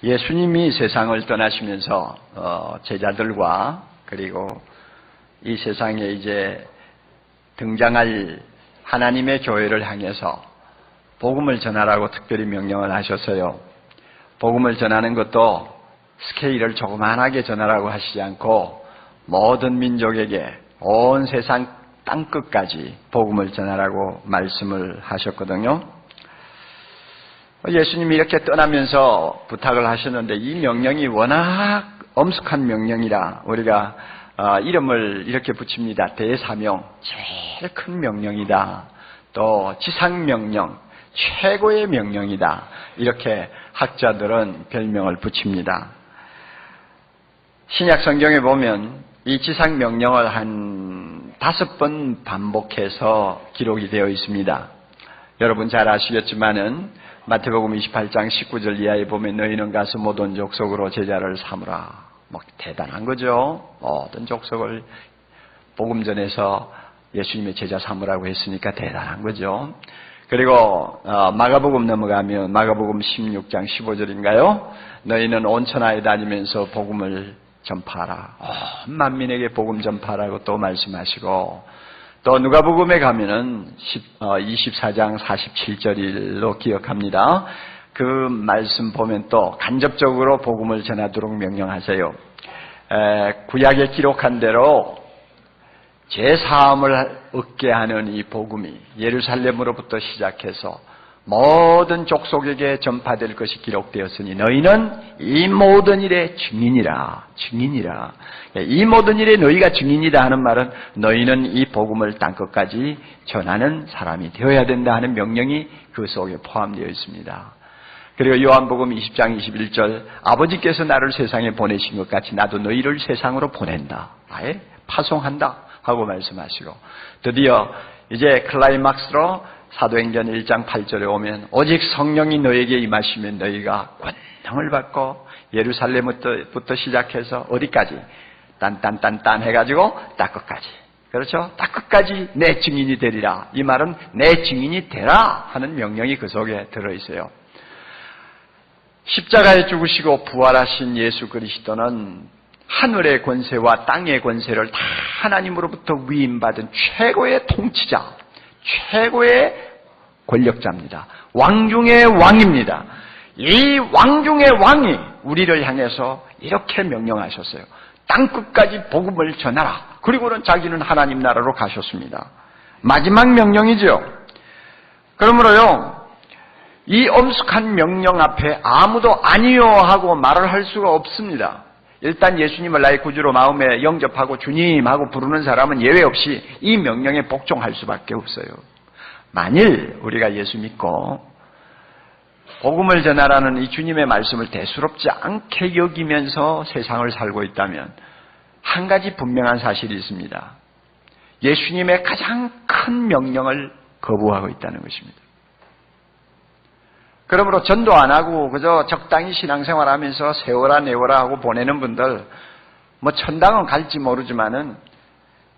예수님이 세상을 떠나시면서 제자들과 그리고 이 세상에 이제 등장할 하나님의 교회를 향해서 복음을 전하라고 특별히 명령을 하셨어요. 복음을 전하는 것도 스케일을 조그만하게 전하라고 하시지 않고 모든 민족에게 온 세상 땅끝까지 복음을 전하라고 말씀을 하셨거든요. 예수님이 이렇게 떠나면서 부탁을 하셨는데 이 명령이 워낙 엄숙한 명령이라 우리가 이름을 이렇게 붙입니다. 대사명, 제일 큰 명령이다. 또 지상명령, 최고의 명령이다. 이렇게 학자들은 별명을 붙입니다. 신약 성경에 보면 이 지상명령을 한 5번 반복해서 기록이 되어 있습니다. 여러분 잘 아시겠지만은 마태복음 28장 19절 이하에 보면 너희는 가서 모든 족속으로 제자를 삼으라. 뭐 대단한 거죠. 모든 족속을 복음 전해서 예수님의 제자 삼으라고 했으니까 대단한 거죠. 그리고 마가복음 넘어가면 마가복음 16장 15절인가요? 너희는 온 천하에 다니면서 복음을 전파하라. 온 만민에게 복음 전파하라고 또 말씀하시고 또 누가복음에 가면은 24장 47절로 기억합니다. 그 말씀 보면 또 간접적으로 복음을 전하도록 명령하세요. 구약에 기록한 대로 제사함을 얻게 하는 이 복음이 예루살렘으로부터 시작해서 모든 족속에게 전파될 것이 기록되었으니 너희는 이 모든 일의 증인이라. 이 모든 일에 너희가 증인이다 하는 말은 너희는 이 복음을 땅끝까지 전하는 사람이 되어야 된다 하는 명령이 그 속에 포함되어 있습니다. 그리고 요한복음 20장 21절 아버지께서 나를 세상에 보내신 것 같이 나도 너희를 세상으로 보낸다. 아예 파송한다 하고 말씀하시고 드디어 이제 클라이막스로 사도행전 1장 8절에 오면 오직 성령이 너에게 임하시면 너희가 권능을 받고 예루살렘부터 시작해서 어디까지? 딴 해가지고 땅끝까지. 그렇죠? 땅끝까지 내 증인이 되리라. 이 말은 내 증인이 되라 하는 명령이 그 속에 들어있어요. 십자가에 죽으시고 부활하신 예수 그리스도는 하늘의 권세와 땅의 권세를 다 하나님으로부터 위임받은 최고의 통치자, 최고의 권력자입니다. 왕 중의 왕입니다. 이 왕 중의 왕이 우리를 향해서 이렇게 명령하셨어요. 땅끝까지 복음을 전하라. 그리고는 자기는 하나님 나라로 가셨습니다. 마지막 명령이죠. 그러므로요, 이 엄숙한 명령 앞에 아무도 아니요 하고 말을 할 수가 없습니다. 일단 예수님을 나의 구주로 마음에 영접하고 주님하고 부르는 사람은 예외 없이 이 명령에 복종할 수밖에 없어요. 만일 우리가 예수 믿고 복음을 전하라는 이 주님의 말씀을 대수롭지 않게 여기면서 세상을 살고 있다면 한 가지 분명한 사실이 있습니다. 예수님의 가장 큰 명령을 거부하고 있다는 것입니다. 그러므로 전도 안 하고 그저 적당히 신앙생활하면서 세워라 내워라 하고 보내는 분들 뭐 천당은 갈지 모르지만은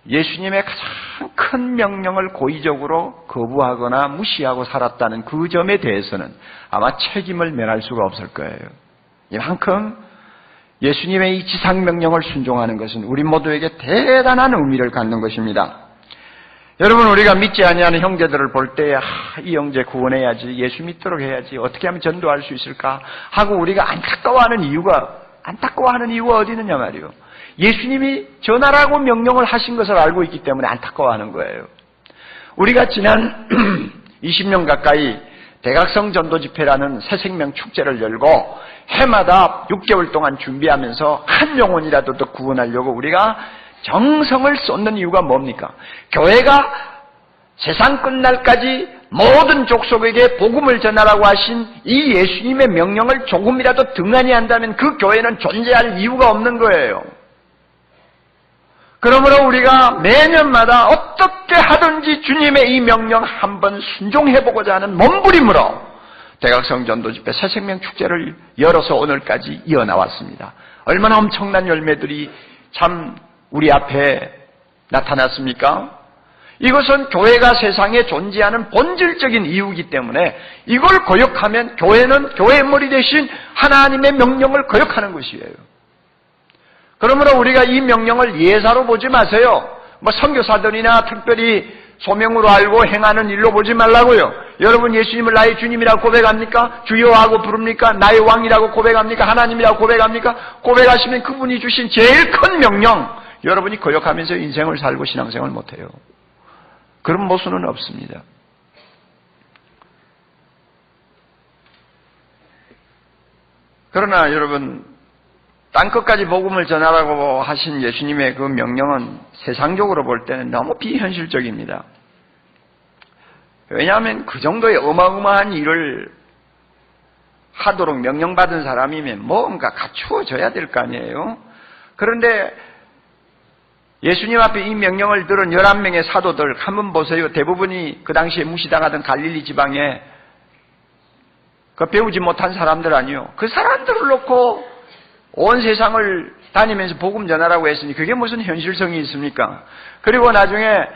예수님의 가장 큰 명령을 고의적으로 거부하거나 무시하고 살았다는 그 점에 대해서는 아마 책임을 면할 수가 없을 거예요. 이만큼 예수님의 이 지상명령을 순종하는 것은 우리 모두에게 대단한 의미를 갖는 것입니다. 여러분 우리가 믿지 아니하는 형제들을 볼 때 이 형제 구원해야지, 예수 믿도록 해야지, 어떻게 하면 전도할 수 있을까 하고 우리가 안타까워하는 이유가 어디 있느냐 말이에요. 예수님이 전하라고 명령을 하신 것을 알고 있기 때문에 안타까워하는 거예요. 우리가 지난 20년 가까이 대각성 전도 집회라는 새 생명 축제를 열고 해마다 6개월 동안 준비하면서 한 영혼이라도 더 구원하려고 우리가 정성을 쏟는 이유가 뭡니까? 교회가 세상 끝날까지 모든 족속에게 복음을 전하라고 하신 이 예수님의 명령을 조금이라도 등한히 한다면 그 교회는 존재할 이유가 없는 거예요. 그러므로 우리가 매년마다 어떻게 하든지 주님의 이 명령 한번 순종해보고자 하는 몸부림으로 대각성 전도집회 새생명 축제를 열어서 오늘까지 이어나왔습니다. 얼마나 엄청난 열매들이 참 우리 앞에 나타났습니까? 이것은 교회가 세상에 존재하는 본질적인 이유이기 때문에 이걸 거역하면 교회는 교회의 머리 대신 하나님의 명령을 거역하는 것이에요. 그러므로 우리가 이 명령을 예사로 보지 마세요. 뭐 선교사들이나 특별히 소명으로 알고 행하는 일로 보지 말라고요. 여러분 예수님을 나의 주님이라고 고백합니까? 주여 하고 부릅니까? 나의 왕이라고 고백합니까? 하나님이라고 고백합니까? 고백하시면 그분이 주신 제일 큰 명령, 여러분이 거역하면서 인생을 살고 신앙생활을 못해요. 그런 모순은 없습니다. 그러나 여러분, 땅끝까지 복음을 전하라고 하신 예수님의 그 명령은 세상적으로 볼 때는 너무 비현실적입니다. 왜냐하면 그 정도의 어마어마한 일을 하도록 명령받은 사람이면 뭔가 갖추어져야 될 거 아니에요. 그런데 예수님 앞에 이 명령을 들은 11명의 사도들 한번 보세요. 대부분이 그 당시에 무시당하던 갈릴리 지방에 그 배우지 못한 사람들 아니요. 그 사람들을 놓고 온 세상을 다니면서 복음 전하라고 했으니 그게 무슨 현실성이 있습니까? 그리고 나중에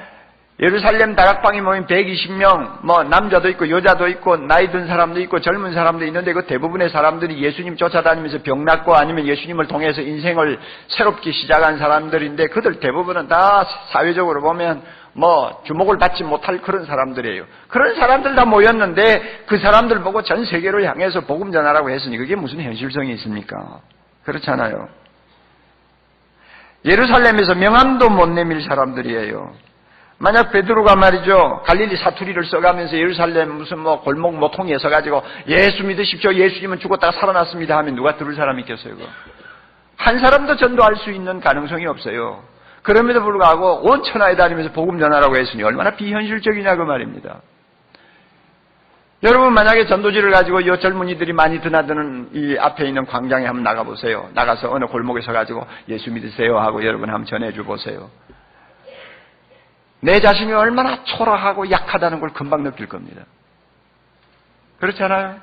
예루살렘 다락방에 모인 120명, 뭐 남자도 있고 여자도 있고 나이 든 사람도 있고 젊은 사람도 있는데 그 대부분의 사람들이 예수님 쫓아다니면서 병 낫고 아니면 예수님을 통해서 인생을 새롭게 시작한 사람들인데 그들 대부분은 다 사회적으로 보면 뭐 주목을 받지 못할 그런 사람들이에요. 그런 사람들 다 모였는데 그 사람들 보고 전 세계를 향해서 복음 전하라고 했으니 그게 무슨 현실성이 있습니까? 그렇잖아요. 예루살렘에서 명함도 못 내밀 사람들이에요. 만약 베드로가 말이죠, 갈릴리 사투리를 써가면서 예루살렘 무슨 뭐 골목 모퉁이에 서가지고 예수 믿으십시오, 예수님은 죽었다가 살아났습니다 하면 누가 들을 사람이 있겠어요? 그거? 한 사람도 전도할 수 있는 가능성이 없어요. 그럼에도 불구하고 온 천하에 다니면서 복음 전하라고 했으니 얼마나 비현실적이냐 그 말입니다. 여러분 만약에 전도지를 가지고 이 젊은이들이 많이 드나드는 이 앞에 있는 광장에 한번 나가보세요. 나가서 어느 골목에 서가지고 예수 믿으세요 하고 여러분 한번 전해줘 보세요. 내 자신이 얼마나 초라하고 약하다는 걸 금방 느낄 겁니다. 그렇잖아요?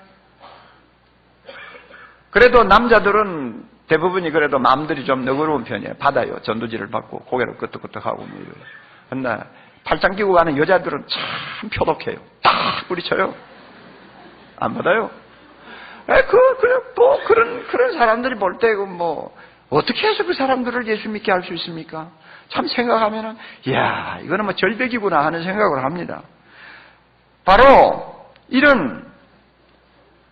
그래도 남자들은 대부분이 그래도 마음들이 좀 너그러운 편이에요. 받아요. 전도지를 받고 고개를 끄덕끄덕하고 뭐 이래요. 그러나 팔짱 끼고 가는 여자들은 참 표독해요. 딱 뿌리쳐요. 안 받아요? 그런 사람들이 볼 때, 어떻게 해서 그 사람들을 예수 믿게 할 수 있습니까? 참 생각하면은, 이야, 이거는 뭐 절벽이구나 하는 생각을 합니다. 바로, 이런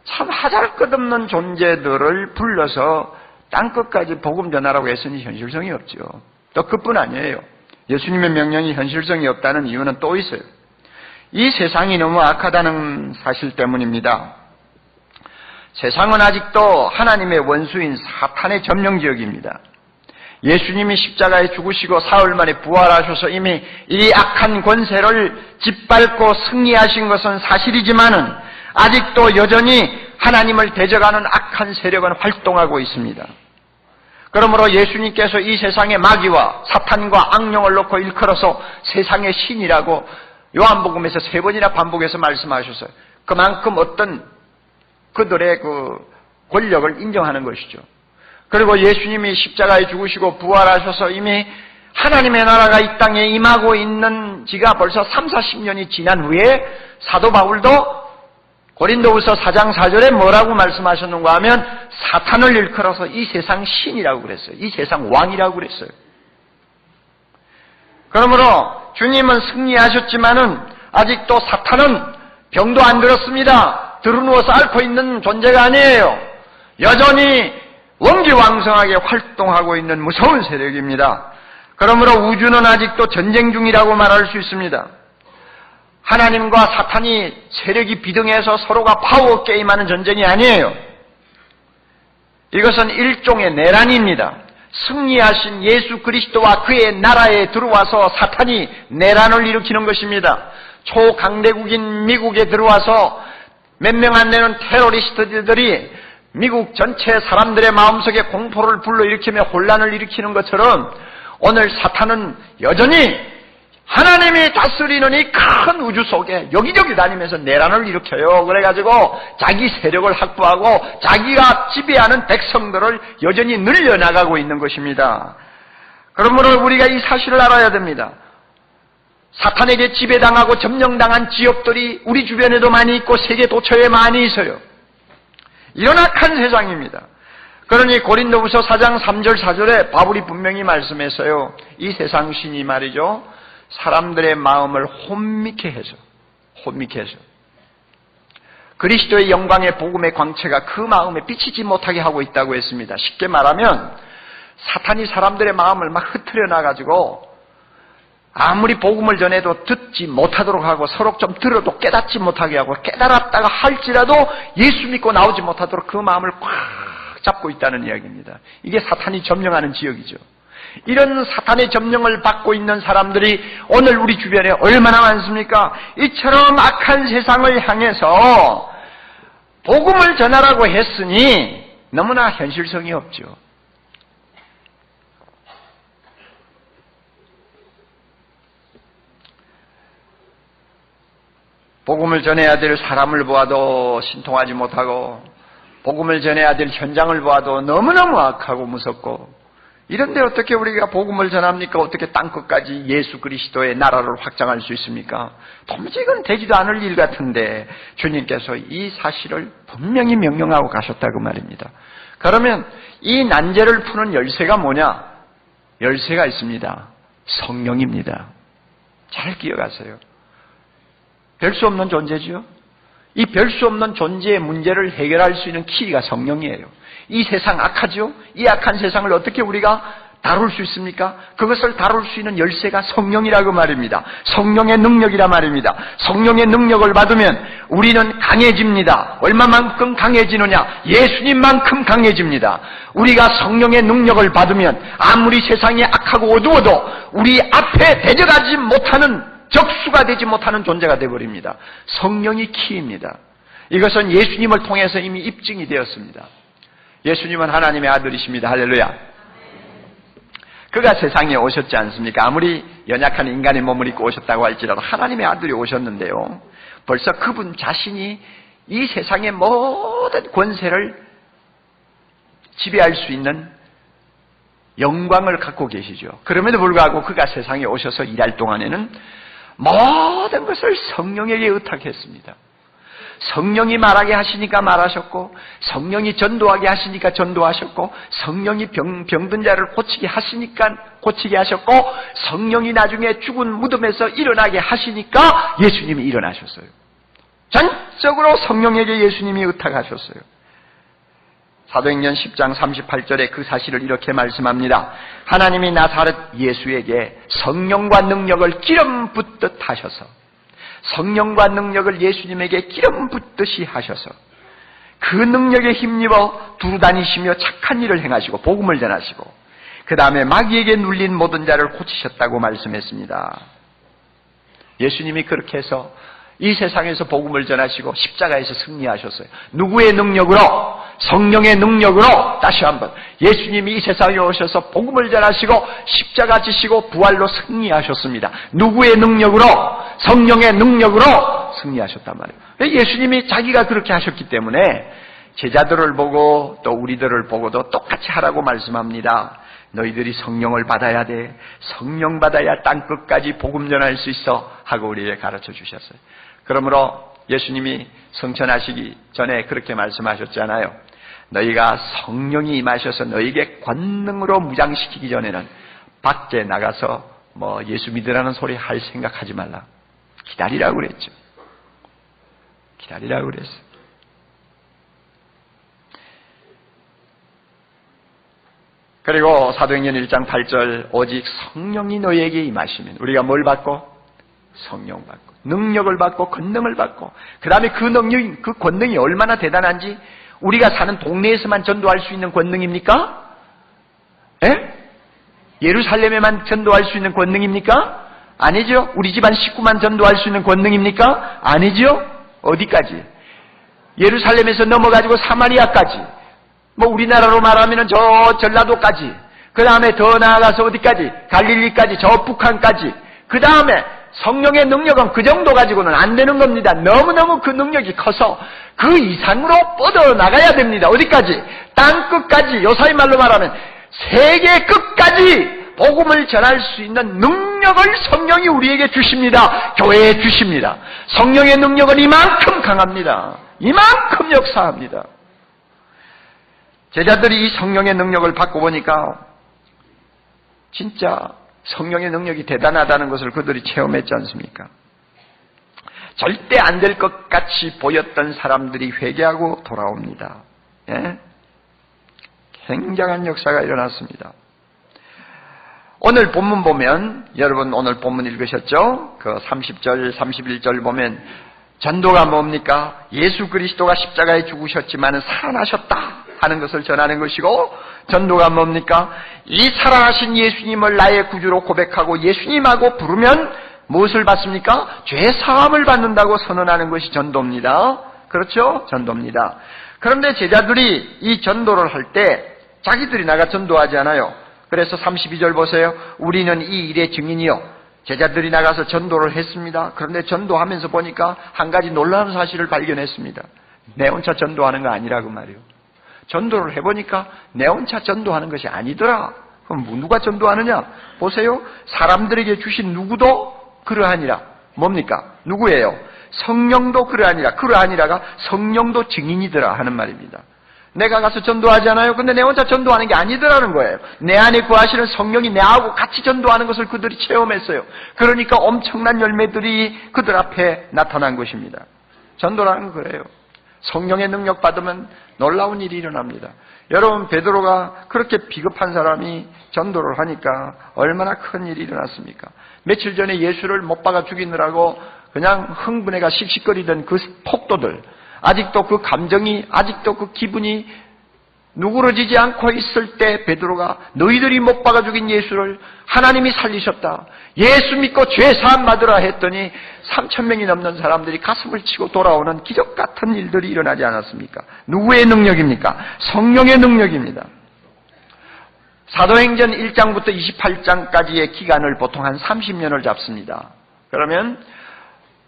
참 하잘것없는 존재들을 불러서 땅끝까지 복음 전하라고 했으니 현실성이 없죠. 또 그뿐 아니에요. 예수님의 명령이 현실성이 없다는 이유는 또 있어요. 이 세상이 너무 악하다는 사실 때문입니다. 세상은 아직도 하나님의 원수인 사탄의 점령지역입니다. 예수님이 십자가에 죽으시고 사흘 만에 부활하셔서 이미 이 악한 권세를 짓밟고 승리하신 것은 사실이지만은 아직도 여전히 하나님을 대적하는 악한 세력은 활동하고 있습니다. 그러므로 예수님께서 이 세상의 마귀와 사탄과 악령을 놓고 일컬어서 세상의 신이라고 요한복음에서 3번이나 반복해서 말씀하셨어요. 그만큼 어떤 그들의 그 권력을 인정하는 것이죠. 그리고 예수님이 십자가에 죽으시고 부활하셔서 이미 하나님의 나라가 이 땅에 임하고 있는 지가 벌써 30-40년이 지난 후에 사도 바울도 고린도후서 4장 4절에 뭐라고 말씀하셨는가 하면 사탄을 일컬어서 이 세상 신이라고 그랬어요. 이 세상 왕이라고 그랬어요. 그러므로 주님은 승리하셨지만은 아직도 사탄은 병도 안 들었습니다. 드러누워서 앓고 있는 존재가 아니에요. 여전히 원기왕성하게 활동하고 있는 무서운 세력입니다. 그러므로 우주는 아직도 전쟁 중이라고 말할 수 있습니다. 하나님과 사탄이 세력이 비등해서 서로가 파워 게임하는 전쟁이 아니에요. 이것은 일종의 내란입니다. 승리하신 예수 그리스도와 그의 나라에 들어와서 사탄이 내란을 일으키는 것입니다. 초강대국인 미국에 들어와서 몇 명 안 되는 테러리스트들이 미국 전체 사람들의 마음속에 공포를 불러일으키며 혼란을 일으키는 것처럼 오늘 사탄은 여전히 하나님이 다스리는 이 큰 우주 속에 여기저기 다니면서 내란을 일으켜요. 그래가지고 자기 세력을 확보하고 자기가 지배하는 백성들을 여전히 늘려나가고 있는 것입니다. 그러므로 우리가 이 사실을 알아야 됩니다. 사탄에게 지배당하고 점령당한 지역들이 우리 주변에도 많이 있고 세계 도처에 많이 있어요. 이런 악한 세상입니다. 그러니 고린도후서 4장 3절 4절에 바울이 분명히 말씀했어요. 이 세상 신이 말이죠, 사람들의 마음을 혼미케 해서 그리스도의 영광의 복음의 광채가 그 마음에 비치지 못하게 하고 있다고 했습니다. 쉽게 말하면 사탄이 사람들의 마음을 막 흐트려 놔가지고 아무리 복음을 전해도 듣지 못하도록 하고 서로 좀 들어도 깨닫지 못하게 하고 깨달았다가 할지라도 예수 믿고 나오지 못하도록 그 마음을 꽉 잡고 있다는 이야기입니다. 이게 사탄이 점령하는 지역이죠. 이런 사탄의 점령을 받고 있는 사람들이 오늘 우리 주변에 얼마나 많습니까? 이처럼 악한 세상을 향해서 복음을 전하라고 했으니 너무나 현실성이 없죠. 복음을 전해야 될 사람을 보아도 신통하지 못하고 복음을 전해야 될 현장을 보아도 너무너무 악하고 무섭고, 이런데 어떻게 우리가 복음을 전합니까? 어떻게 땅끝까지 예수 그리스도의 나라를 확장할 수 있습니까? 도무지 이건 되지도 않을 일 같은데 주님께서 이 사실을 분명히 명령하고 가셨다고 말입니다. 그러면 이 난제를 푸는 열쇠가 뭐냐? 열쇠가 있습니다. 성령입니다. 잘 기억하세요. 별 수 없는 존재지요. 이 별 수 없는 존재의 문제를 해결할 수 있는 키가 성령이에요. 이 세상 악하죠? 이 악한 세상을 어떻게 우리가 다룰 수 있습니까? 그것을 다룰 수 있는 열쇠가 성령이라고 말입니다. 성령의 능력이라 말입니다. 성령의 능력을 받으면 우리는 강해집니다. 얼마만큼 강해지느냐? 예수님만큼 강해집니다. 우리가 성령의 능력을 받으면 아무리 세상이 악하고 어두워도 우리 앞에 대적하지 못하는, 적수가 되지 못하는 존재가 되어버립니다. 성령이 키입니다. 이것은 예수님을 통해서 이미 입증이 되었습니다. 예수님은 하나님의 아들이십니다. 할렐루야. 그가 세상에 오셨지 않습니까? 아무리 연약한 인간의 몸을 입고 오셨다고 할지라도 하나님의 아들이 오셨는데요, 벌써 그분 자신이 이 세상의 모든 권세를 지배할 수 있는 영광을 갖고 계시죠. 그럼에도 불구하고 그가 세상에 오셔서 일할 동안에는 모든 것을 성령에게 의탁했습니다. 성령이 말하게 하시니까 말하셨고, 성령이 전도하게 하시니까 전도하셨고, 성령이 병든 자를 고치게 하시니까 고치게 하셨고, 성령이 나중에 죽은 무덤에서 일어나게 하시니까 예수님이 일어나셨어요. 전적으로 성령에게 예수님이 의탁하셨어요. 사도행전 10장 38절에 그 사실을 이렇게 말씀합니다. 하나님이 나사렛 예수에게 성령과 능력을 기름 붓듯 하셔서, 성령과 능력을 예수님에게 기름 붓듯이 하셔서 그 능력에 힘입어 두루 다니시며 착한 일을 행하시고 복음을 전하시고 그 다음에 마귀에게 눌린 모든 자를 고치셨다고 말씀했습니다. 예수님이 그렇게 해서 이 세상에서 복음을 전하시고 십자가에서 승리하셨어요. 누구의 능력으로? 성령의 능력으로. 다시 한번, 예수님이 이 세상에 오셔서 복음을 전하시고 십자가 지시고 부활로 승리하셨습니다. 누구의 능력으로? 성령의 능력으로 승리하셨단 말이에요. 예수님이 자기가 그렇게 하셨기 때문에 제자들을 보고 또 우리들을 보고도 똑같이 하라고 말씀합니다. 너희들이 성령을 받아야 돼. 성령 받아야 땅끝까지 복음 전할 수 있어 하고 우리에게 가르쳐 주셨어요. 그러므로 예수님이 성천하시기 전에 그렇게 말씀하셨잖아요. 너희가 성령이 임하셔서 너희에게 권능으로 무장시키기 전에는 밖에 나가서 예수 믿으라는 소리 할 생각하지 말라. 기다리라고 그랬죠. 기다리라고 그랬어요. 그리고 사도행전 1장 8절, 오직 성령이 너희에게 임하시면, 우리가 뭘 받고? 성령 받고 능력을 받고 권능을 받고, 그 다음에 그 능력, 그 권능이 얼마나 대단한지, 우리가 사는 동네에서만 전도할 수 있는 권능입니까? 예? 예루살렘에만 전도할 수 있는 권능입니까? 아니죠. 우리 집안 식구만 전도할 수 있는 권능입니까? 아니죠. 어디까지? 예루살렘에서 넘어가지고 사마리아까지, 우리나라로 말하면 저 전라도까지, 그 다음에 더 나아가서 어디까지? 갈릴리까지, 저 북한까지. 그 다음에 성령의 능력은 그 정도 가지고는 안 되는 겁니다. 너무너무 그 능력이 커서 그 이상으로 뻗어나가야 됩니다. 어디까지? 땅끝까지. 요사이 말로 말하면 세계 끝까지 복음을 전할 수 있는 능력을 성령이 우리에게 주십니다. 교회에 주십니다. 성령의 능력은 이만큼 강합니다. 이만큼 역사합니다. 제자들이 이 성령의 능력을 받고 보니까 진짜 성령의 능력이 대단하다는 것을 그들이 체험했지 않습니까? 절대 안 될 것 같이 보였던 사람들이 회개하고 돌아옵니다. 예? 굉장한 역사가 일어났습니다. 오늘 본문 보면, 여러분 오늘 본문 읽으셨죠? 그 30절, 31절 보면 전도가 뭡니까? 예수 그리스도가 십자가에 죽으셨지만 살아나셨다 하는 것을 전하는 것이고, 전도가 뭡니까? 이 살아나신 예수님을 나의 구주로 고백하고 예수님하고 부르면 무엇을 받습니까? 죄 사함을 받는다고 선언하는 것이 전도입니다. 그렇죠? 전도입니다. 그런데 제자들이 이 전도를 할 때 자기들이 나가 전도하지 않아요. 그래서 32절 보세요. 우리는 이 일의 증인이요. 제자들이 나가서 전도를 했습니다. 그런데 전도하면서 보니까 한 가지 놀라운 사실을 발견했습니다. 내 혼자 전도하는 거 아니라고 말이에요. 전도를 해보니까 내 혼자 전도하는 것이 아니더라. 그럼 누가 전도하느냐? 보세요. 사람들에게 주신 누구도 그러하니라. 뭡니까? 누구예요? 성령도 그러하니라. 그러하니라가 성령도 증인이더라 하는 말입니다. 내가 가서 전도하지 않아요? 근데 내 혼자 전도하는 게 아니더라는 거예요. 내 안에 거하시는 성령이 내하고 같이 전도하는 것을 그들이 체험했어요. 그러니까 엄청난 열매들이 그들 앞에 나타난 것입니다. 전도라는 건 그래요. 성령의 능력 받으면 놀라운 일이 일어납니다. 여러분, 베드로가 그렇게 비겁한 사람이 전도를 하니까 얼마나 큰 일이 일어났습니까? 며칠 전에 예수를 못 박아 죽이느라고 그냥 흥분해가 씩씩거리던 그 폭도들, 아직도 그 감정이, 아직도 그 기분이 누그러지지 않고 있을 때 베드로가 너희들이 못 박아 죽인 예수를 하나님이 살리셨다. 예수 믿고 죄 사함 받으라 했더니 3,000명이 넘는 사람들이 가슴을 치고 돌아오는 기적 같은 일들이 일어나지 않았습니까? 누구의 능력입니까? 성령의 능력입니다. 사도행전 1장부터 28장까지의 기간을 보통 한 30년을 잡습니다. 그러면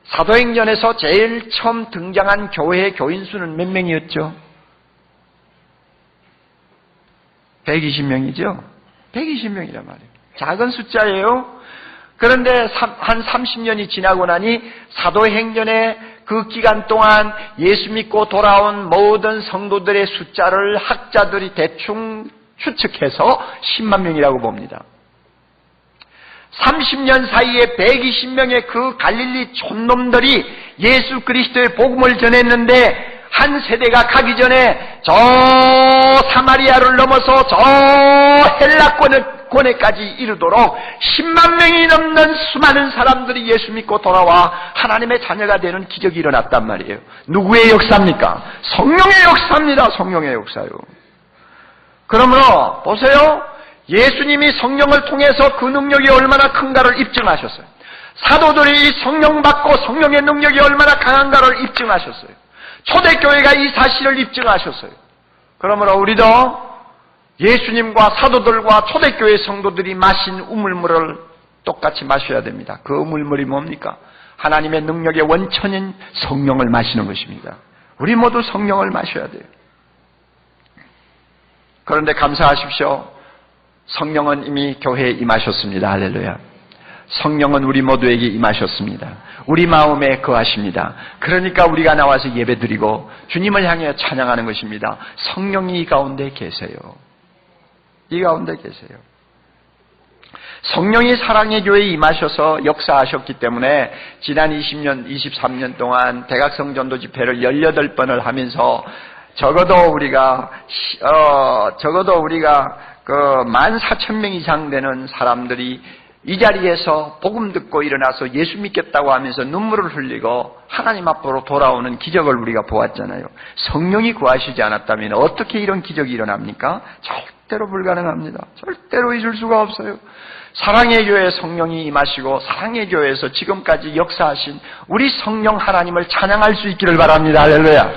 사도행전에서 제일 처음 등장한 교회의 교인 수는 몇 명이었죠? 120명이죠? 120명이란 말이에요. 작은 숫자예요. 그런데 한 30년이 지나고 나니 사도행전의 그 기간 동안 예수 믿고 돌아온 모든 성도들의 숫자를 학자들이 대충 추측해서 10만 명이라고 봅니다. 30년 사이에 120명의 그 갈릴리 촌놈들이 예수 그리스도의 복음을 전했는데 한 세대가 가기 전에 저 사마리아를 넘어서 저 헬라권에까지 이르도록 10만 명이 넘는 수많은 사람들이 예수 믿고 돌아와 하나님의 자녀가 되는 기적이 일어났단 말이에요. 누구의 역사입니까? 성령의 역사입니다. 성령의 역사요. 그러므로 보세요. 예수님이 성령을 통해서 그 능력이 얼마나 큰가를 입증하셨어요. 사도들이 성령 받고 성령의 능력이 얼마나 강한가를 입증하셨어요. 초대교회가 이 사실을 입증하셨어요. 그러므로 우리도 예수님과 사도들과 초대교회 성도들이 마신 우물물을 똑같이 마셔야 됩니다. 그 우물물이 뭡니까? 하나님의 능력의 원천인 성령을 마시는 것입니다. 우리 모두 성령을 마셔야 돼요. 그런데 감사하십시오. 성령은 이미 교회에 임하셨습니다. 할렐루야. 성령은 우리 모두에게 임하셨습니다. 우리 마음에 거하십니다. 그러니까 우리가 나와서 예배드리고 주님을 향해 찬양하는 것입니다. 성령이 이 가운데 계세요. 이 가운데 계세요. 성령이 사랑의 교회에 임하셔서 역사하셨기 때문에 지난 20년, 23년 동안 대각성 전도 집회를 18번을 하면서 적어도 우리가 그 14,000명 이상 되는 사람들이 이 자리에서 복음 듣고 일어나서 예수 믿겠다고 하면서 눈물을 흘리고 하나님 앞으로 돌아오는 기적을 우리가 보았잖아요. 성령이 구하시지 않았다면 어떻게 이런 기적이 일어납니까? 절대로 불가능합니다. 절대로 잊을 수가 없어요. 사랑의 교회에 성령이 임하시고 사랑의 교회에서 지금까지 역사하신 우리 성령 하나님을 찬양할 수 있기를 바랍니다. 할렐루야.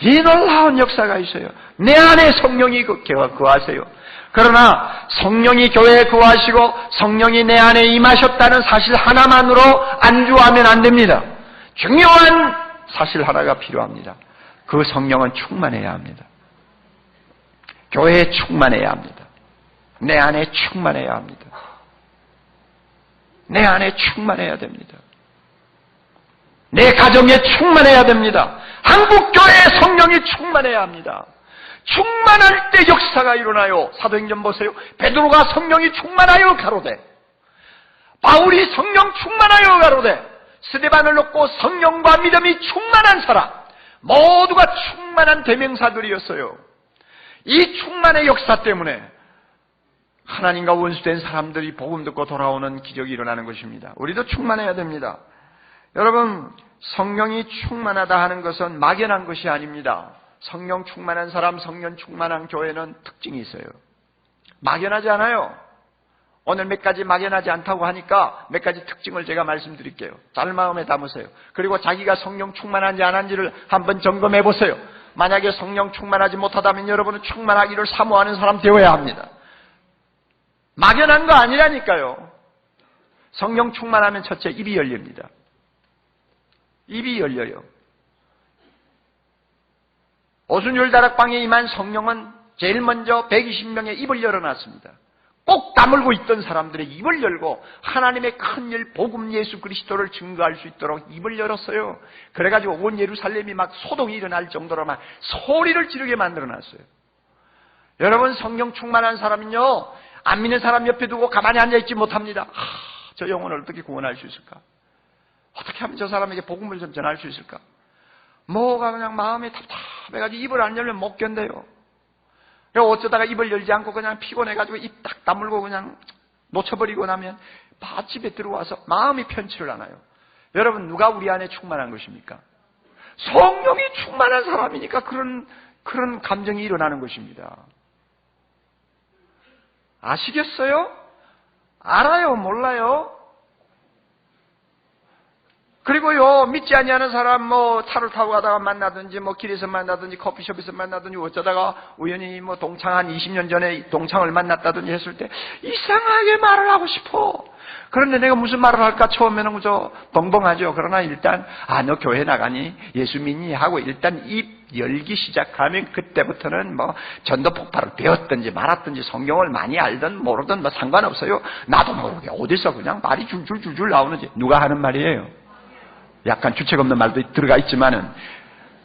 이 놀라운 역사가 있어요. 내 안에 성령이 거하세요. 그러나 성령이 교회에 거하시고 성령이 내 안에 임하셨다는 사실 하나만으로 안주하면 안 됩니다. 중요한 사실 하나가 필요합니다. 그 성령은 충만해야 합니다. 교회에 충만해야 합니다. 내 안에 충만해야 합니다. 내 안에 충만해야 됩니다. 내 가정에 충만해야 됩니다. 한국교회의 성령이 충만해야 합니다. 충만할 때 역사가 일어나요. 사도행전 보세요. 베드로가 성령이 충만하여 가로되, 바울이 성령 충만하여 가로되, 스데반을 놓고 성령과 믿음이 충만한 사람, 모두가 충만한 대명사들이었어요. 이 충만의 역사 때문에 하나님과 원수된 사람들이 복음 듣고 돌아오는 기적이 일어나는 것입니다. 우리도 충만해야 됩니다. 여러분, 성령이 충만하다 하는 것은 막연한 것이 아닙니다. 성령 충만한 사람, 성령 충만한 교회는 특징이 있어요. 막연하지 않아요. 오늘 몇 가지 막연하지 않다고 하니까 몇 가지 특징을 제가 말씀드릴게요. 잘 마음에 담으세요. 그리고 자기가 성령 충만한지 안 한지를 한번 점검해 보세요. 만약에 성령 충만하지 못하다면 여러분은 충만하기를 사모하는 사람 되어야 합니다. 막연한 거 아니라니까요. 성령 충만하면 첫째 입이 열립니다. 입이 열려요. 오순절다락방에 임한 성령은 제일 먼저 120명의 입을 열어놨습니다. 꼭 다물고 있던 사람들의 입을 열고 하나님의 큰 일, 복음 예수 그리스도를 증거할 수 있도록 입을 열었어요. 그래가지고 온 예루살렘이 막 소동이 일어날 정도로 막 소리를 지르게 만들어놨어요. 여러분, 성령 충만한 사람은요, 안 믿는 사람 옆에 두고 가만히 앉아있지 못합니다. 저 영혼을 어떻게 구원할 수 있을까? 어떻게 하면 저 사람에게 복음을 좀 전할 수 있을까? 뭐가 그냥 마음이 답답해가지고 입을 안 열면 못 견뎌요. 어쩌다가 입을 열지 않고 그냥 피곤해가지고 입 딱 다물고 그냥 놓쳐버리고 나면 집에 들어와서 마음이 편치를 않아요. 여러분, 누가 우리 안에 충만한 것입니까? 성령이 충만한 사람이니까 그런 감정이 일어나는 것입니다. 아시겠어요? 알아요? 몰라요? 그리고요, 믿지 아니하는 사람, 차를 타고 가다가 만나든지, 길에서 만나든지, 커피숍에서 만나든지, 어쩌다가 우연히 동창 한 20년 전에 동창을 만났다든지 했을 때, 이상하게 말을 하고 싶어. 그런데 내가 무슨 말을 할까? 처음에는 그저 벙벙하죠. 그러나 일단, 너 교회 나가니? 예수 믿니? 하고 일단 입 열기 시작하면 그때부터는 전도 폭발을 배웠든지 말았든지 성경을 많이 알든 모르든 상관없어요. 나도 모르게 어디서 그냥 말이 줄줄 나오는지. 누가 하는 말이에요? 약간 주책 없는 말도 들어가 있지만은,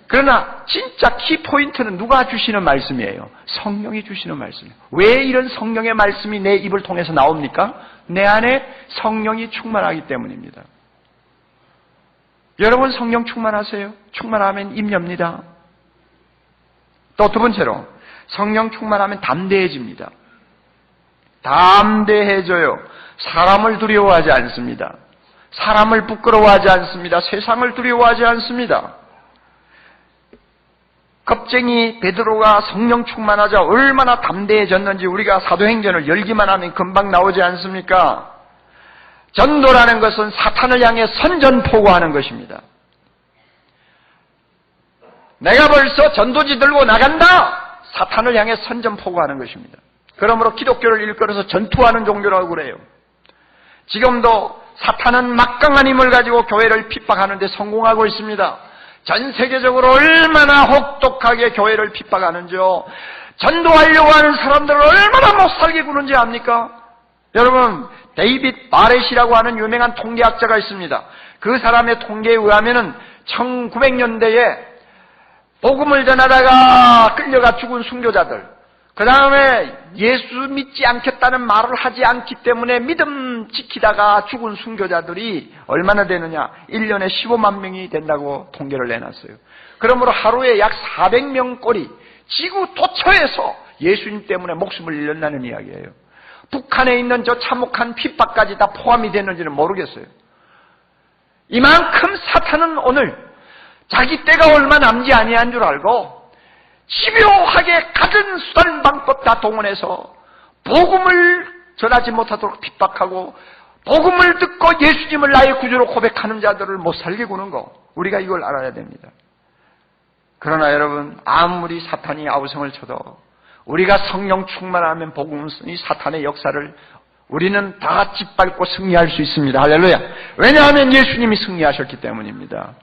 그러나 진짜 키포인트는 누가 주시는 말씀이에요? 성령이 주시는 말씀이에요. 왜 이런 성령의 말씀이 내 입을 통해서 나옵니까? 내 안에 성령이 충만하기 때문입니다. 여러분, 성령 충만하세요? 충만하면 입 엽니다. 또 두 번째로, 성령 충만하면 담대해집니다. 담대해져요. 사람을 두려워하지 않습니다. 사람을 부끄러워하지 않습니다. 세상을 두려워하지 않습니다. 겁쟁이 베드로가 성령 충만하자 얼마나 담대해졌는지 우리가 사도행전을 열기만 하면 금방 나오지 않습니까? 전도라는 것은 사탄을 향해 선전포고하는 것입니다. 내가 벌써 전도지 들고 나간다! 사탄을 향해 선전포고하는 것입니다. 그러므로 기독교를 일컬어서 전투하는 종교라고 그래요. 지금도 사탄은 막강한 힘을 가지고 교회를 핍박하는 데 성공하고 있습니다. 전 세계적으로 얼마나 혹독하게 교회를 핍박하는지요. 전도하려고 하는 사람들을 얼마나 못살게 구는지 압니까? 여러분, 데이빗 바렛이라고 하는 유명한 통계학자가 있습니다. 그 사람의 통계에 의하면은 1900년대에 복음을 전하다가 끌려가 죽은 순교자들, 그 다음에 예수 믿지 않겠다는 말을 하지 않기 때문에 믿음 지키다가 죽은 순교자들이 얼마나 되느냐? 1년에 15만 명이 된다고 통계를 내놨어요. 그러므로 하루에 약 400명 꼴이 지구 도처에서 예수님 때문에 목숨을 잃는다는 이야기예요. 북한에 있는 저 참혹한 핍박까지 다 포함이 되는지는 모르겠어요. 이만큼 사탄은 오늘 자기 때가 얼마 남지 아니한 줄 알고 집요하게 갖은 수단 방법 다 동원해서 복음을 전하지 못하도록 핍박하고, 복음을 듣고 예수님을 나의 구주로 고백하는 자들을 못 살게 구는 거, 우리가 이걸 알아야 됩니다. 그러나 여러분, 아무리 사탄이 아우성을 쳐도 우리가 성령 충만하면 복음은 이 사탄의 역사를 우리는 다 짓밟고 승리할 수 있습니다. 할렐루야. 왜냐하면 예수님이 승리하셨기 때문입니다.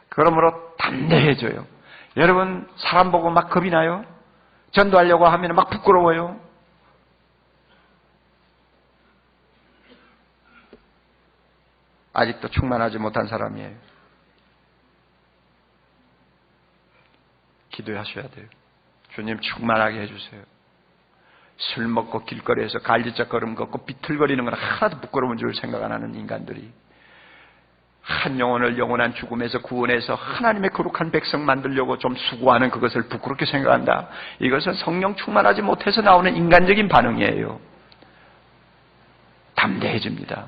그러므로 담대해져요. 여러분, 사람 보고 막 겁이 나요? 전도하려고 하면 막 부끄러워요? 아직도 충만하지 못한 사람이에요. 기도하셔야 돼요. 주님 충만하게 해주세요. 술 먹고 길거리에서 갈지짝 걸음 걷고 비틀거리는 건 하나도 부끄러운 줄 생각 안 하는 인간들이 한 영혼을 영원한 죽음에서 구원해서 하나님의 거룩한 백성 만들려고 좀 수고하는 그것을 부끄럽게 생각한다. 이것은 성령 충만하지 못해서 나오는 인간적인 반응이에요. 담대해집니다.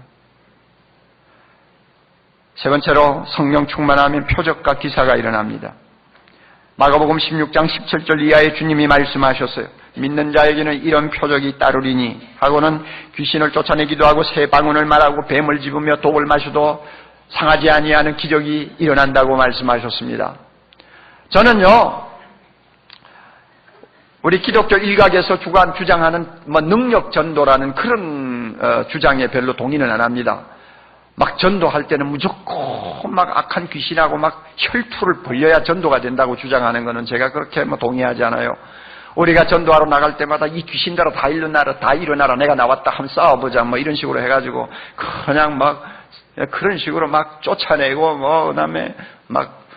세 번째로 성령 충만하면 표적과 기사가 일어납니다. 마가복음 16장 17절 이하에 주님이 말씀하셨어요. 믿는 자에게는 이런 표적이 따르리니 하고는 귀신을 쫓아내기도 하고 새 방언을 말하고 뱀을 집으며 독을 마셔도 상하지 아니하는 기적이 일어난다고 말씀하셨습니다. 저는요, 우리 기독교 일각에서 주장하는 능력 전도라는 그런 주장에 별로 동의는 안 합니다. 막 전도할 때는 무조건 막 악한 귀신하고 막 혈투를 벌려야 전도가 된다고 주장하는 것은 제가 그렇게 동의하지 않아요. 우리가 전도하러 나갈 때마다 이 귀신들아 다 일어나라 내가 나왔다 한번 싸워보자 이런 식으로 해가지고 그냥 막 그런 식으로 막 쫓아내고 그다음에 막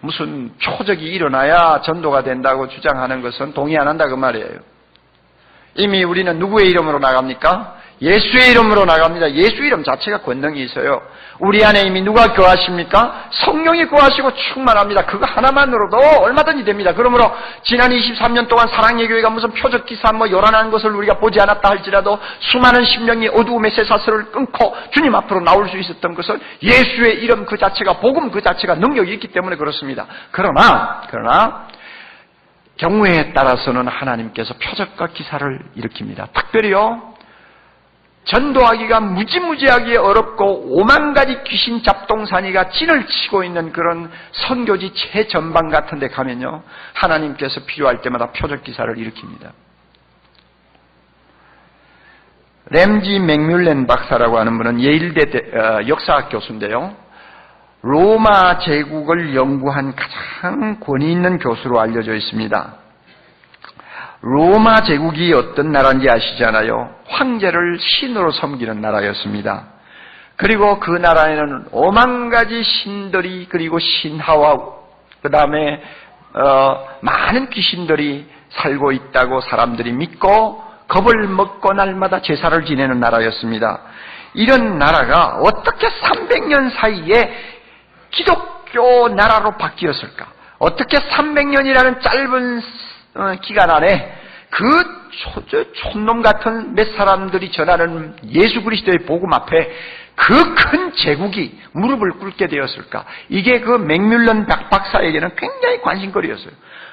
무슨 표적이 일어나야 전도가 된다고 주장하는 것은 동의 안 한다 그 말이에요. 이미 우리는 누구의 이름으로 나갑니까? 예수의 이름으로 나갑니다. 예수 이름 자체가 권능이 있어요. 우리 안에 이미 누가 거하십니까? 성령이 거하시고 충만합니다. 그거 하나만으로도 얼마든지 됩니다. 그러므로 지난 23년 동안 사랑의 교회가 무슨 표적 기사 요란한 것을 우리가 보지 않았다 할지라도 수많은 심령이 어두움의 쇠사슬을 끊고 주님 앞으로 나올 수 있었던 것은 예수의 이름 그 자체가 복음 그 자체가 능력이 있기 때문에 그렇습니다. 그러나 경우에 따라서는 하나님께서 표적과 기사를 일으킵니다. 특별히요, 전도하기가 무지무지하게 어렵고 5만 가지 귀신 잡동사니가 진을 치고 있는 그런 선교지 최전방 같은 데 가면요, 하나님께서 필요할 때마다 표적 기사를 일으킵니다. 램지 맥뮬렌 박사라고 하는 분은 예일대 역사학 교수인데요, 로마 제국을 연구한 가장 권위 있는 교수로 알려져 있습니다. 로마 제국이 어떤 나라인지 아시잖아요. 황제를 신으로 섬기는 나라였습니다. 그리고 그 나라에는 5만 가지 신들이 그리고 신하와 그 다음에 많은 귀신들이 살고 있다고 사람들이 믿고 겁을 먹고 날마다 제사를 지내는 나라였습니다. 이런 나라가 어떻게 300년 사이에 기독교 나라로 바뀌었을까? 어떻게 300년이라는 짧은 기간 안에 그 촌놈 같은 몇 사람들이 전하는 예수 그리스도의 복음 앞에 그 큰 제국이 무릎을 꿇게 되었을까? 이게 그 맥뮬런 박사에게는 굉장히 관심거리였어요.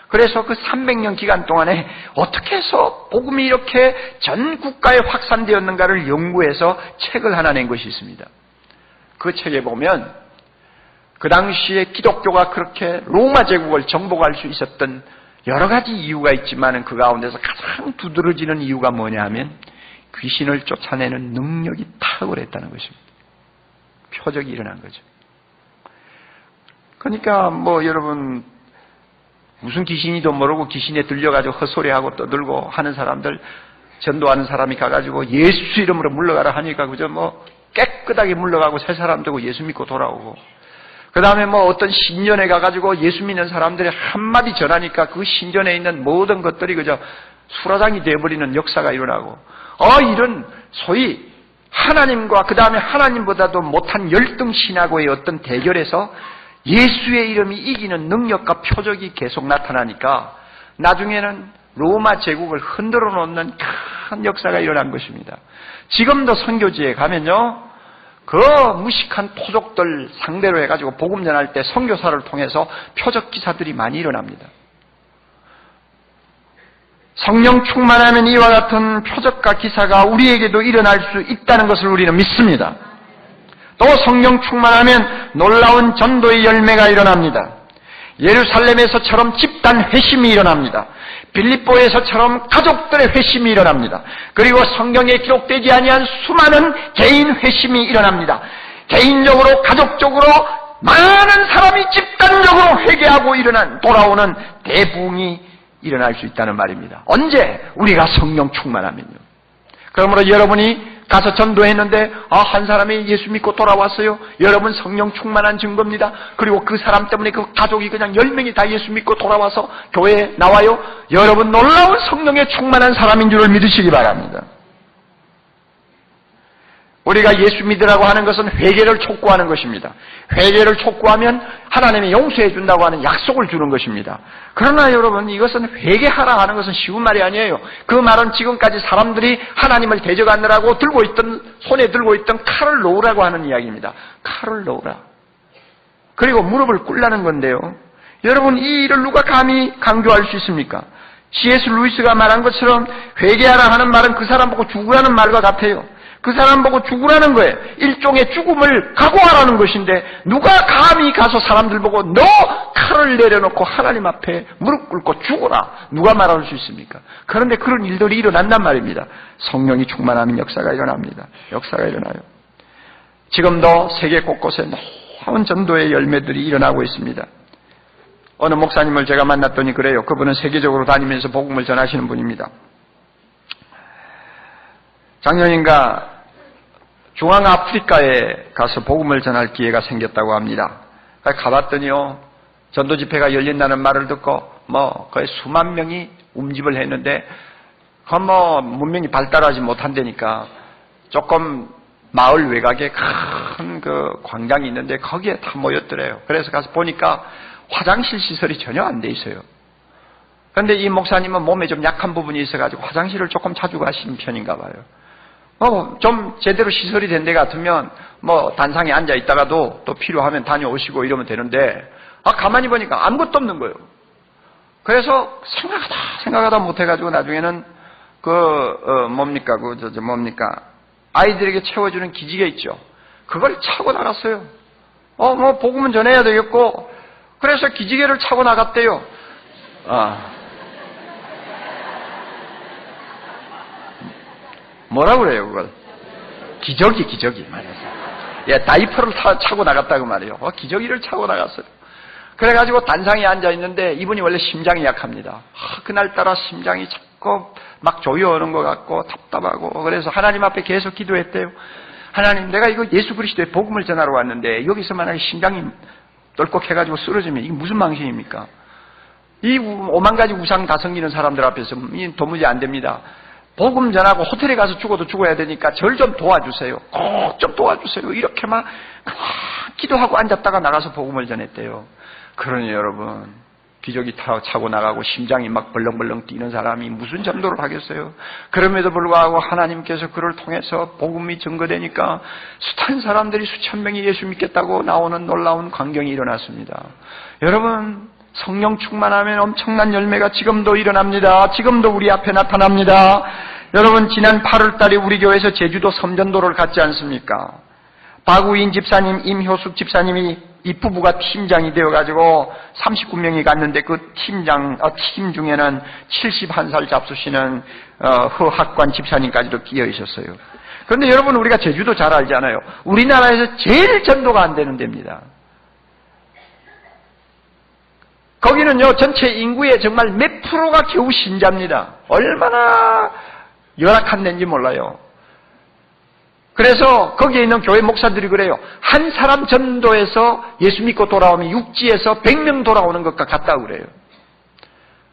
그래서 그 300년 기간 동안에 어떻게 해서 복음이 이렇게 전 국가에 확산되었는가를 연구해서 책을 하나 낸 것이 있습니다. 그 책에 보면 그 당시에 기독교가 그렇게 로마 제국을 정복할 수 있었던 여러 가지 이유가 있지만 그 가운데서 가장 두드러지는 이유가 뭐냐 하면 귀신을 쫓아내는 능력이 탁월했다는 것입니다. 표적이 일어난 거죠. 그러니까 여러분 무슨 귀신이도 모르고 귀신에 들려가지고 헛소리하고 떠들고 하는 사람들, 전도하는 사람이 가가지고 예수 이름으로 물러가라 하니까 그저 깨끗하게 물러가고 새 사람 되고 예수 믿고 돌아오고, 그 다음에 어떤 신전에 가가지고 예수 믿는 사람들이 한마디 전하니까 그 신전에 있는 모든 것들이 그저 수라장이 되어버리는 역사가 일어나고, 이런 소위 하나님과 그 다음에 하나님보다도 못한 열등 신하고의 어떤 대결에서 예수의 이름이 이기는 능력과 표적이 계속 나타나니까 나중에는 로마 제국을 흔들어 놓는 큰 역사가 일어난 것입니다. 지금도 선교지에 가면요, 그 무식한 토족들 상대로 해가지고 복음 전할 때 선교사를 통해서 표적 기사들이 많이 일어납니다. 성령 충만하면 이와 같은 표적과 기사가 우리에게도 일어날 수 있다는 것을 우리는 믿습니다. 또 성령 충만하면 놀라운 전도의 열매가 일어납니다. 예루살렘에서처럼 집단 회심이 일어납니다. 빌립보에서처럼 가족들의 회심이 일어납니다. 그리고 성경에 기록되지 아니한 수많은 개인 회심이 일어납니다. 개인적으로, 가족적으로 많은 사람이 집단적으로 회개하고 돌아오는 대부흥이 일어날 수 있다는 말입니다. 언제? 우리가 성령 충만하면요. 그러므로 여러분이 가서 전도했는데 한 사람이 예수 믿고 돌아왔어요. 여러분 성령 충만한 증거입니다. 그리고 그 사람 때문에 그 가족이 그냥 10명이 다 예수 믿고 돌아와서 교회에 나와요. 여러분 놀라운 성령에 충만한 사람인 줄을 믿으시기 바랍니다. 우리가 예수 믿으라고 하는 것은 회개를 촉구하는 것입니다. 회개를 촉구하면 하나님이 용서해 준다고 하는 약속을 주는 것입니다. 그러나 여러분 이것은 회개하라 하는 것은 쉬운 말이 아니에요. 그 말은 지금까지 사람들이 하나님을 대적하느라고 손에 들고 있던 칼을 놓으라고 하는 이야기입니다. 칼을 놓으라. 그리고 무릎을 꿇라는 건데요. 여러분 이 일을 누가 감히 강조할 수 있습니까? C.S. 루이스가 말한 것처럼 회개하라 하는 말은 그 사람 보고 죽으라는 말과 같아요. 그 사람 보고 죽으라는 거예요. 일종의 죽음을 각오하라는 것인데 누가 감히 가서 사람들 보고 너 칼을 내려놓고 하나님 앞에 무릎 꿇고 죽어라. 누가 말할 수 있습니까? 그런데 그런 일들이 일어난단 말입니다. 성령이 충만하면 역사가 일어납니다. 역사가 일어나요. 지금도 세계 곳곳에 놀라운 전도의 열매들이 일어나고 있습니다. 어느 목사님을 제가 만났더니 그래요. 그분은 세계적으로 다니면서 복음을 전하시는 분입니다. 작년인가 중앙아프리카에 가서 복음을 전할 기회가 생겼다고 합니다. 가봤더니요, 전도 집회가 열린다는 말을 듣고 거의 수만 명이 움집을 했는데 문명이 발달하지 못한다니까 조금 마을 외곽에 큰 그 광장이 있는데 거기에 다 모였더래요. 그래서 가서 보니까 화장실 시설이 전혀 안 돼 있어요. 그런데 이 목사님은 몸에 좀 약한 부분이 있어가지고 화장실을 조금 자주 가시는 편인가 봐요. 좀 제대로 시설이 된 데 같으면 단상에 앉아 있다가도 또 필요하면 다녀오시고 이러면 되는데 가만히 보니까 아무것도 없는 거예요. 그래서 생각하다 못해가지고 나중에는 아이들에게 채워주는 기지개 있죠. 그걸 차고 나갔어요. 복음은 전해야 되겠고 그래서 기지개를 차고 나갔대요. 뭐라고 그래요, 그걸? 기저귀 말해서. 다이퍼를 차고 나갔다고 말이에요. 기저귀를 차고 나갔어요. 그래가지고 단상에 앉아있는데 이분이 원래 심장이 약합니다. 그날따라 심장이 자꾸 막 조여오는 것 같고 답답하고 그래서 하나님 앞에 계속 기도했대요. 하나님, 내가 이거 예수 그리스도의 복음을 전하러 왔는데 여기서 만약에 심장이 똘꺽해가지고 쓰러지면 이게 무슨 망신입니까? 이 5만 가지 우상 다 섬기는 사람들 앞에서 도무지 안 됩니다. 복음 전하고 호텔에 가서 죽어도 죽어야 되니까 절 좀 도와주세요. 꼭 좀 도와주세요. 이렇게 막 기도하고 앉았다가 나가서 복음을 전했대요. 그러니 여러분, 기저귀 차고 나가고 심장이 막 벌렁벌렁 뛰는 사람이 무슨 전도를 하겠어요? 그럼에도 불구하고 하나님께서 그를 통해서 복음이 증거되니까 숱한 사람들이 수천 명이 예수 믿겠다고 나오는 놀라운 광경이 일어났습니다. 여러분, 성령 충만하면 엄청난 열매가 지금도 일어납니다. 지금도 우리 앞에 나타납니다. 여러분, 지난 8월 달에 우리 교회에서 제주도 섬전도를 갔지 않습니까? 박우인 집사님, 임효숙 집사님이 이 부부가 팀장이 되어가지고 39명이 갔는데 그 팀 중에는 71살 잡수시는 허학관 집사님까지도 끼어 있었어요. 그런데 여러분, 우리가 제주도 잘 알잖아요. 우리나라에서 제일 전도가 안 되는 데입니다. 거기는요, 전체 인구의 정말 몇 프로가 겨우 신자입니다. 얼마나 열악한 데인지 몰라요. 그래서 거기에 있는 교회 목사들이 그래요. 한 사람 전도해서 예수 믿고 돌아오면 육지에서 100명 돌아오는 것과 같다고 그래요.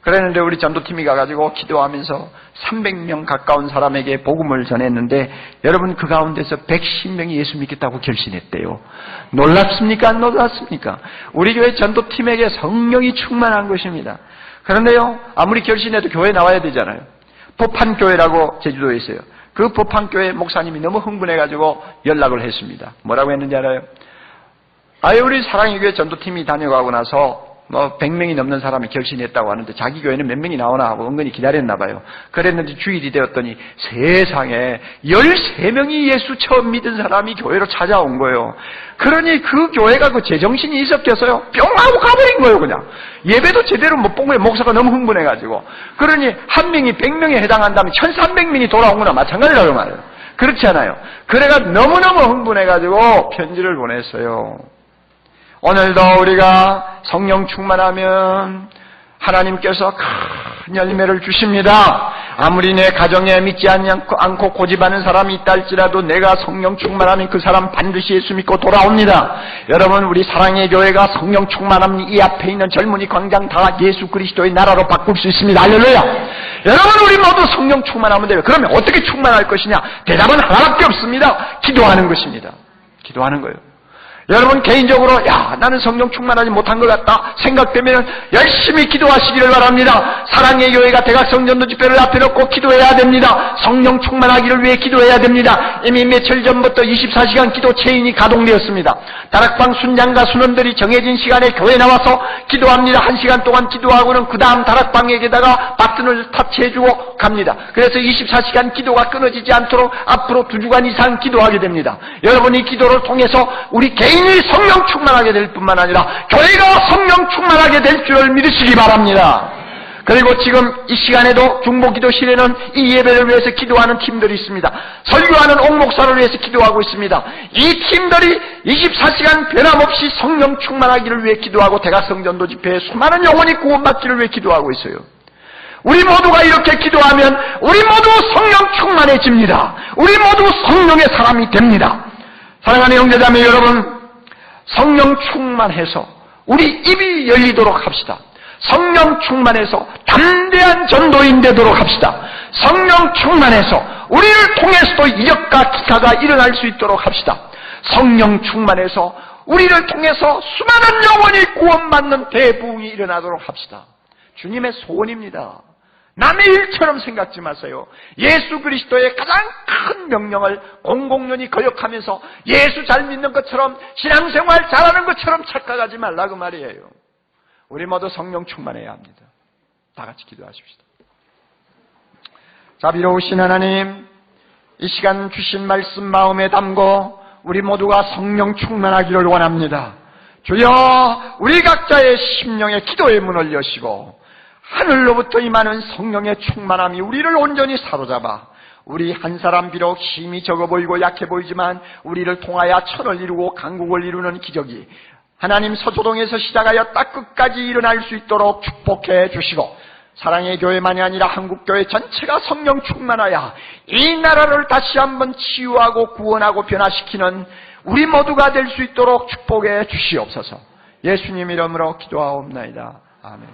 그랬는데 우리 전도팀이 가가지고 기도하면서 300명 가까운 사람에게 복음을 전했는데 여러분, 그 가운데서 110명이 예수 믿겠다고 결심했대요. 놀랍습니까? 안 놀랍습니까? 우리 교회 전도팀에게 성령이 충만한 것입니다. 그런데요, 아무리 결심해도 교회에 나와야 되잖아요. 법한교회라고 제주도에 있어요. 그 법한교회 목사님이 너무 흥분해가지고 연락을 했습니다. 뭐라고 했는지 알아요? 우리 사랑의 교회 전도팀이 다녀가고 나서 100명이 넘는 사람이 결심했다고 하는데 자기 교회는 몇 명이 나오나 하고 은근히 기다렸나 봐요. 그랬는데 주일이 되었더니 세상에 13명이 예수 처음 믿은 사람이 교회로 찾아온 거예요. 그러니 그 교회가 그 제정신이 있었겠어요? 뿅 하고 가버린 거예요, 그냥. 예배도 제대로 못 본 거예요. 목사가 너무 흥분해가지고. 그러니 한 명이 100명에 해당한다면 1300명이 돌아온 거나 마찬가지라고 말해요. 그렇지 않아요? 그래가 너무너무 흥분해가지고 편지를 보냈어요. 오늘도 우리가 성령 충만하면 하나님께서 큰 열매를 주십니다. 아무리 내 가정에 믿지 않고 고집하는 사람이 있다 할지라도 내가 성령 충만하면 그 사람 반드시 예수 믿고 돌아옵니다. 여러분, 우리 사랑의 교회가 성령 충만하면 이 앞에 있는 젊은이 광장 다 예수 그리스도의 나라로 바꿀 수 있습니다. 할렐루야. 여러분, 우리 모두 성령 충만하면 돼요. 그러면 어떻게 충만할 것이냐? 대답은 하나밖에 없습니다. 기도하는 것입니다. 기도하는 거예요. 여러분, 개인적으로 나는 성령 충만하지 못한 것 같다 생각되면 열심히 기도하시기를 바랍니다. 사랑의 교회가 대각성전도 집회를 앞에 놓고 기도해야 됩니다. 성령 충만하기를 위해 기도해야 됩니다. 이미 며칠 전부터 24시간 기도 체인이 가동되었습니다. 다락방 순장과 순원들이 정해진 시간에 교회에 나와서 기도합니다. 1시간 동안 기도하고는 그 다음 다락방에게다가 버튼을 터치해주고 갑니다. 그래서 24시간 기도가 끊어지지 않도록 앞으로 2주간 이상 기도하게 됩니다. 여러분이 기도를 통해서 우리 개인이 성령 충만하게 될 뿐만 아니라 교회가 성령 충만하게 될 줄을 믿으시기 바랍니다. 그리고 지금 이 시간에도 중보기도실에는 이 예배를 위해서 기도하는 팀들이 있습니다. 설교하는 옥 목사를 위해서 기도하고 있습니다. 이 팀들이 24시간 변함없이 성령 충만하기를 위해 기도하고 대각성전도 집회에 수많은 영혼이 구원받기를 위해 기도하고 있어요. 우리 모두가 이렇게 기도하면 우리 모두 성령 충만해집니다. 우리 모두 성령의 사람이 됩니다. 사랑하는 형제자매 여러분, 성령 충만해서 우리 입이 열리도록 합시다. 성령 충만해서 담대한 전도인 되도록 합시다. 성령 충만해서 우리를 통해서도 이적과 기사가 일어날 수 있도록 합시다. 성령 충만해서 우리를 통해서 수많은 영혼이 구원받는 대부흥이 일어나도록 합시다. 주님의 소원입니다. 남의 일처럼 생각지 마세요. 예수 그리스도의 가장 큰 명령을 공공연히 거역하면서 예수 잘 믿는 것처럼 신앙생활 잘하는 것처럼 착각하지 말라고 말이에요. 우리 모두 성령 충만해야 합니다. 다 같이 기도하십시다. 자비로우신 하나님, 이 시간 주신 말씀 마음에 담고 우리 모두가 성령 충만하기를 원합니다. 주여, 우리 각자의 심령의 기도의 문을 여시고 하늘로부터 임하는 성령의 충만함이 우리를 온전히 사로잡아 우리 한 사람 비록 힘이 적어 보이고 약해 보이지만 우리를 통하여 천을 이루고 강국을 이루는 기적이 하나님 서초동에서 시작하여 딱 끝까지 일어날 수 있도록 축복해 주시고 사랑의 교회만이 아니라 한국교회 전체가 성령 충만하여 이 나라를 다시 한번 치유하고 구원하고 변화시키는 우리 모두가 될 수 있도록 축복해 주시옵소서. 예수님 이름으로 기도하옵나이다. 아멘.